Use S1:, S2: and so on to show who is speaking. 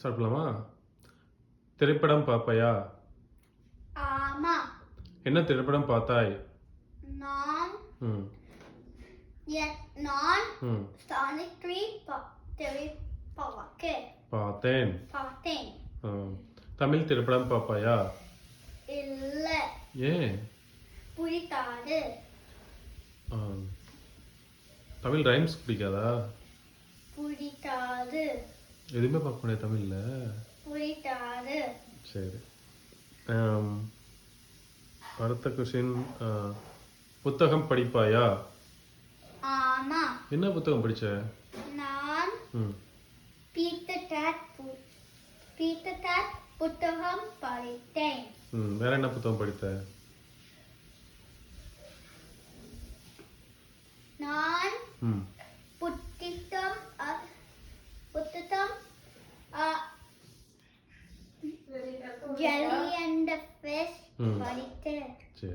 S1: சாப்பிடலாமா? திரைப்படம் பார்ப்பாயா?
S2: ஆமா.
S1: என்ன திரைப்படம் பார்த்தாய்?
S2: நான்
S1: ம்
S2: நான்
S1: ம்
S2: சானிக் 3
S1: பார்த்தேன்.
S2: பார்த்தேன்.
S1: தமிழ் திரைப்படம் பார்ப்பாயா?
S2: இல்ல,
S1: ஏன்?
S2: பிடிக்காது.
S1: தமிழ் ரைம்ஸ் பிடிக்காதா?
S2: பிடிக்காது.
S1: எதுவுமே பார்க்க முடியாது தமிழ்ல.
S2: பிடிக்காது.
S1: சரி. அடுத்த கொஸ்டின், புத்தகம் படிப்பாயா?
S2: ஆமா.
S1: என்ன புத்தகம் படிச்ச?
S2: நான்
S1: ம்
S2: பீட்டர் கேட் புத்தகம் படித்தேன்.
S1: வேற என்ன புத்தகம் படித்த?
S2: நான்
S1: ம்
S2: புத்தகம் ஜெல்லி அண்ட் ஃபிஷ்
S1: ம்.
S2: படித்தேன்.
S1: சரி.